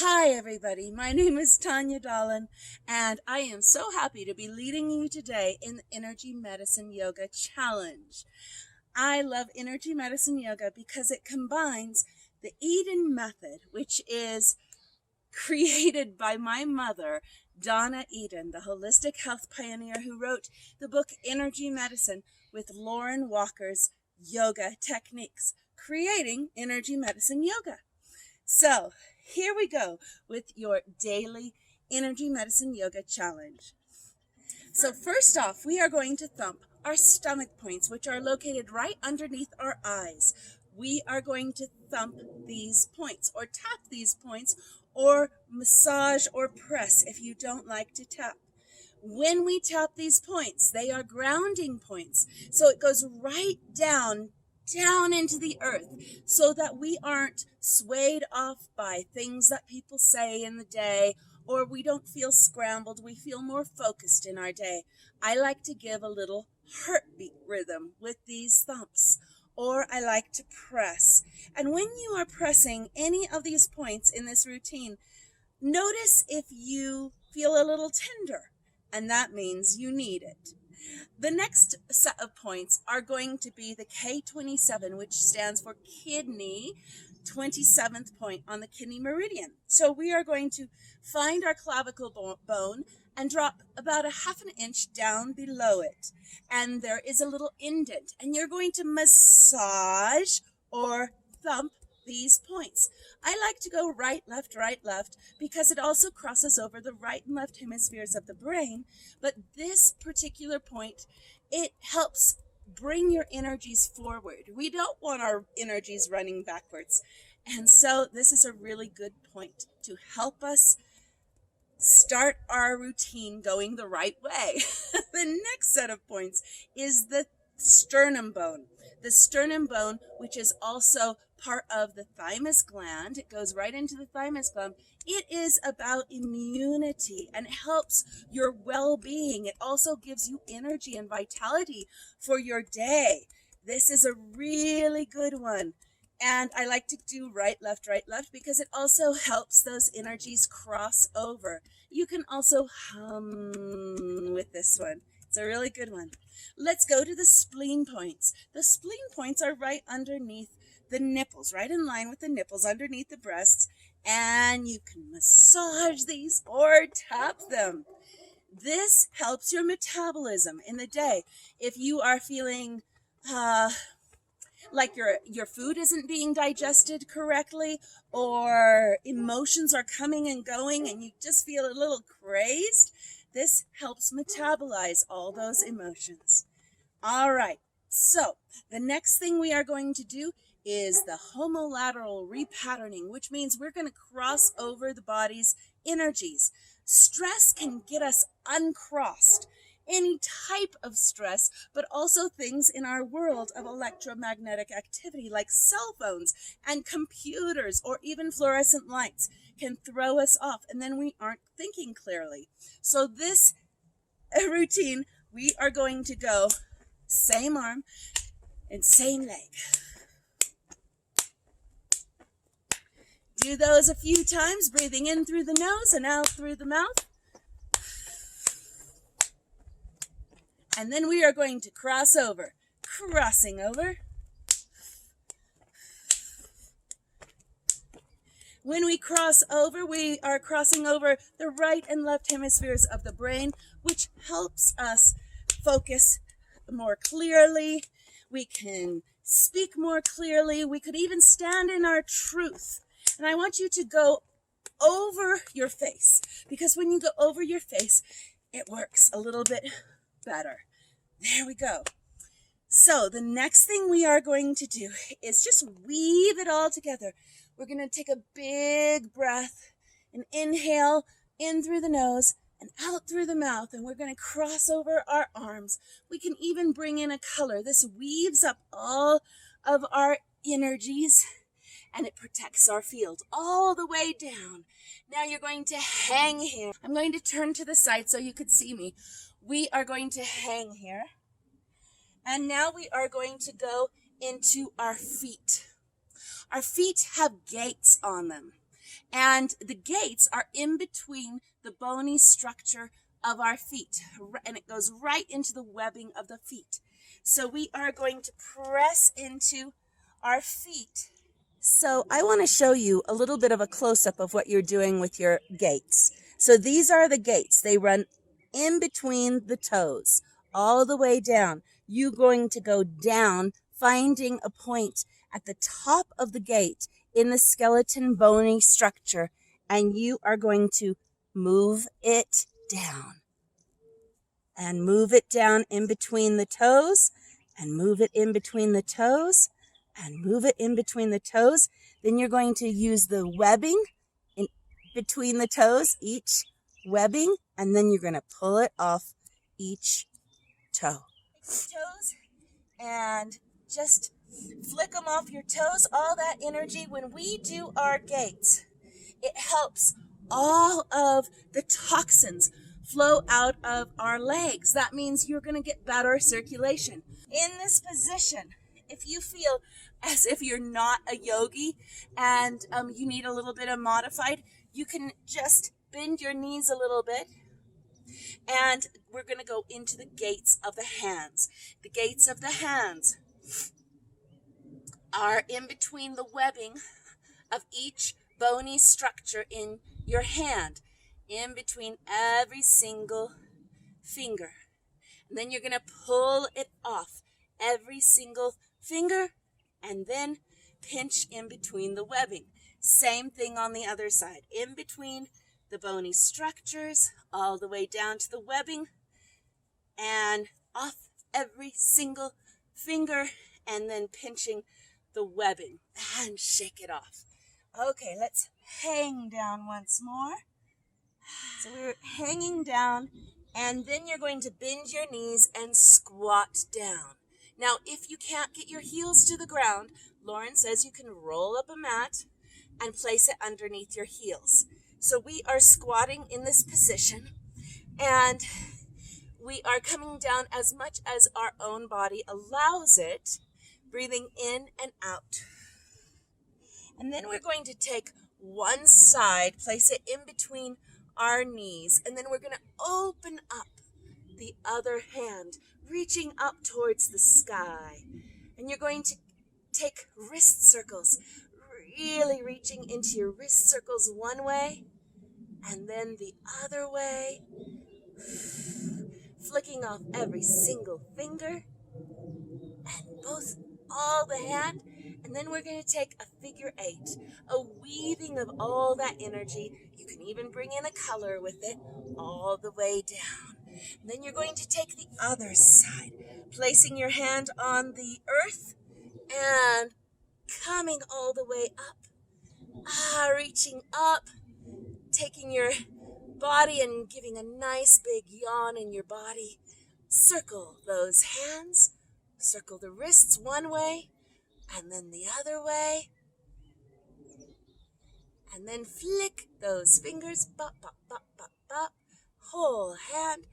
Hi everybody, my name is Tanya Dolan and I am so happy to be leading you today in the Energy Medicine Yoga Challenge. I love Energy Medicine Yoga because it combines the Eden method, which is created by my mother, Donna Eden, the holistic health pioneer who wrote the book Energy Medicine, with Lauren Walker's yoga techniques, creating Energy Medicine Yoga. So here we go with your daily Energy Medicine Yoga Challenge. So first off, we are going to thump our stomach points, which are located right underneath our eyes. We are going to thump these points or tap these points or massage or press if you don't like to tap. When we tap these points, they are grounding points. So it goes right down into the earth so that we aren't swayed off by things that people say in the day, or we don't feel scrambled. We feel more focused in our day. I like to give a little heartbeat rhythm with these thumps, or I like to press. And when you are pressing any of these points in this routine, notice if you feel a little tender, and that means you need it. The next set of points are going to be the K27, which stands for kidney, 27th point on the kidney meridian. So we are going to find our clavicle bone and drop about a half an inch down below it. And there is a little indent, and you're going to massage or thump these points. I like to go right, left, because it also crosses over the right and left hemispheres of the brain. But this particular point, it helps bring your energies forward. We don't want our energies running backwards. And so this is a really good point to help us start our routine going the right way. The next set of points is the sternum bone. The sternum bone, which is also part of the thymus gland, it goes right into the thymus gland. It is about immunity and it helps your well-being. It also gives you energy and vitality for your day. This is a really good one. And I like to do right, left, because it also helps those energies cross over. You can also hum with this one. It's a really good one. Let's go to the spleen points. The spleen points are right underneath the nipples, right in line with the nipples underneath the breasts. And you can massage these or tap them. This helps your metabolism in the day. If you are feeling like your food isn't being digested correctly, or emotions are coming and going and you just feel a little crazed, this helps metabolize all those emotions. All right, so the next thing we are going to do is the homolateral repatterning, which means we're going to cross over the body's energies. Stress can get us uncrossed. Any type of stress, but also things in our world of electromagnetic activity like cell phones and computers or even fluorescent lights can throw us off, and then we aren't thinking clearly. So this routine, we are going to go same arm and same leg. Do those a few times, breathing in through the nose and out through the mouth. And then we are going to cross over, crossing over. When we cross over, we are crossing over the right and left hemispheres of the brain, which helps us focus more clearly. We can speak more clearly. We could even stand in our truth. And I want you to go over your face, because when you go over your face, it works a little bit better. There we go. So the next thing we are going to do is just weave it all together. We're going to take a big breath and inhale in through the nose and out through the mouth, and we're going to cross over our arms. We can even bring in a color. This weaves up all of our energies, and it protects our field all the way down. Now you're going to hang here. I'm going to turn to the side so you could see me. We are going to hang here. And now we are going to go into our feet. Our feet have gates on them. And the gates are in between the bony structure of our feet, and it goes right into the webbing of the feet. So we are going to press into our feet. So I want to show you a little bit of a close-up of what you're doing with your gates. So these are the gates. They run in between the toes, all the way down. You're going to go down, finding a point at the top of the gate in the skeleton bony structure, and you are going to move it down. And move it down in between the toes, and move it in between the toes, and move it in between the toes. Then you're going to use the webbing in between the toes, each webbing, and then you're going to pull it off each toe. Toes, and just flick them off your toes, all that energy. When we do our gates, it helps all of the toxins flow out of our legs. That means you're going to get better circulation. In this position, if you feel as if you're not a yogi and you need a little bit of modified, you can just bend your knees a little bit. And we're going to go into the gates of the hands. The gates of the hands are in between the webbing of each bony structure in your hand, in between every single finger. And then you're going to pull it off every single finger, and then pinch in between the webbing. Same thing on the other side, in between the bony structures, all the way down to the webbing, and off every single finger, and then pinching the webbing, and shake it off. Okay, let's hang down once more. So we're hanging down, and then you're going to bend your knees and squat down. Now, if you can't get your heels to the ground, Lauren says you can roll up a mat and place it underneath your heels. So we are squatting in this position, and we are coming down as much as our own body allows it, breathing in and out. And then we're going to take one side, place it in between our knees, and then we're going to open up the other hand, reaching up towards the sky. And you're going to take wrist circles, really reaching into your wrist circles one way, and then the other way, flicking off every single finger, and all the hand. And then we're going to take a figure 8, a weaving of all that energy. You can even bring in a color with it all the way down. And then you're going to take the other side, placing your hand on the earth and coming all the way up. Reaching up, taking your body and giving a nice big yawn in your body. Circle those hands, circle the wrists one way, and then the other way, and then flick those fingers, bop, bop, bop, bop, bop, whole hand,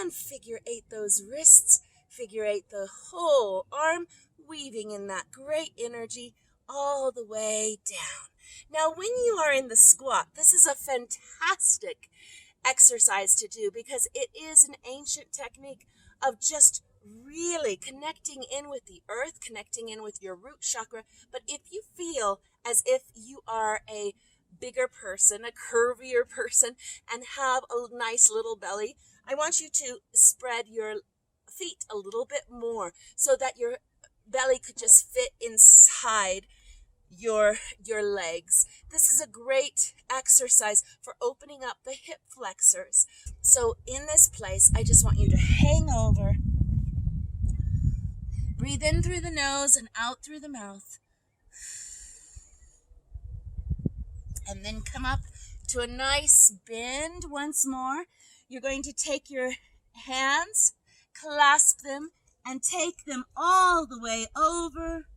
and figure 8 those wrists, figure 8 the whole arm, weaving in that great energy all the way down. Now, when you are in the squat, this is a fantastic exercise to do because it is an ancient technique of just really connecting in with the earth, connecting in with your root chakra. But if you feel as if you are a bigger person, a curvier person, and have a nice little belly, I want you to spread your feet a little bit more so that your belly could just fit inside your legs. This is a great exercise for opening up the hip flexors. So in this place, I just want you to hang over. Breathe in through the nose and out through the mouth. And then come up to a nice bend once more. You're going to take your hands, clasp them, and take them all the way over.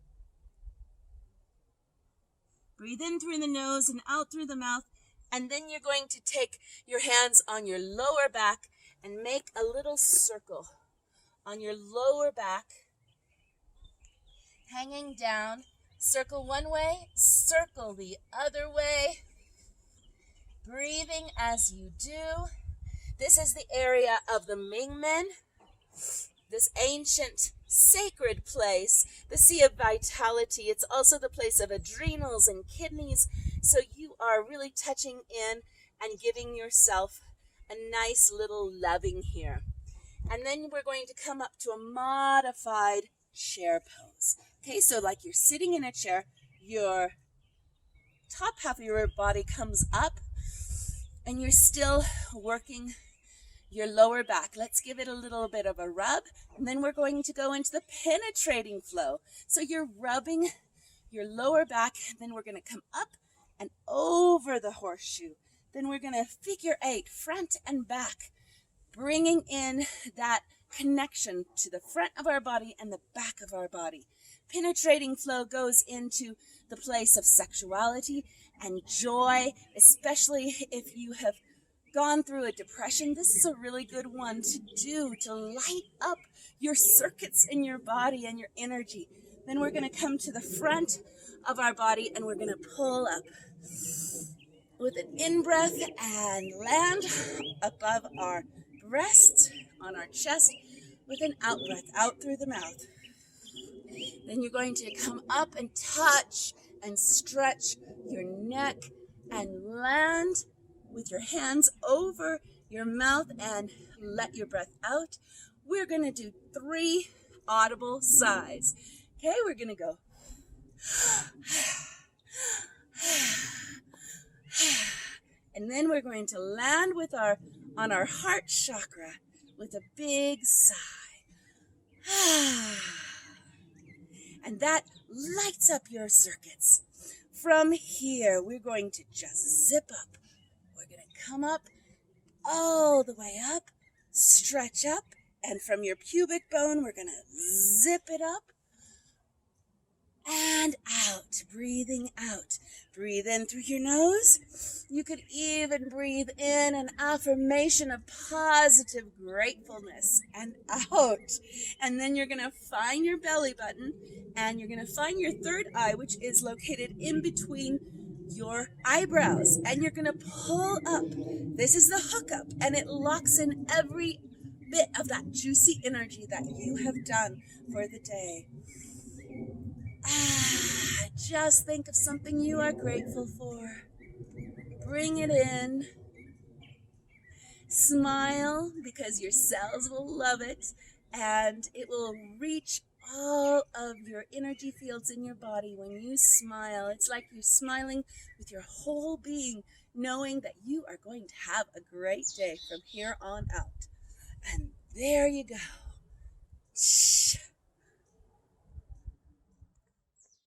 Breathe in through the nose and out through the mouth. And then you're going to take your hands on your lower back and make a little circle on your lower back, hanging down. Circle one way, circle the other way. breathing as you do. This is the area of the Mingmen, this ancient sacred place, the sea of vitality. It's also the place of adrenals and kidneys. So you are really touching in and giving yourself a nice little loving here. And then we're going to come up to a modified chair pose. Okay, so like you're sitting in a chair, your top half of your body comes up and you're still working your lower back. Let's give it a little bit of a rub, and then we're going to go into the penetrating flow. So you're rubbing your lower back, then we're going to come up and over the horseshoe. Then we're going to figure 8, front and back, bringing in that connection to the front of our body and the back of our body. Penetrating flow goes into the place of sexuality and joy, especially if you have gone through a depression. This is a really good one to do to light up your circuits in your body and your energy. Then we're going to come to the front of our body and we're going to pull up with an in-breath and land above our breast, on our chest, with an out-breath, out through the mouth. Then you're going to come up and touch and stretch your neck and land with your hands over your mouth and let your breath out. We're going to do 3 audible sighs. Okay, we're going to go. And then we're going to land on our heart chakra with a big sigh. And that lights up your circuits. From here, we're going to just zip up. We're going to come up all the way up, stretch up, and from your pubic bone, we're going to zip it up and out, breathing out. Breathe in through your nose. You could even breathe in an affirmation of positive gratefulness and out. And then you're going to find your belly button and you're going to find your third eye, which is located in between your eyebrows, and you're going to pull up. This is the hookup, and it locks in every bit of that juicy energy that you have done for the day. Just think of something you are grateful for. Bring it in. Smile, because your cells will love it, and it will reach all of your energy fields in your body when you smile. It's like you're smiling with your whole being, knowing that you are going to have a great day from here on out. And there you go.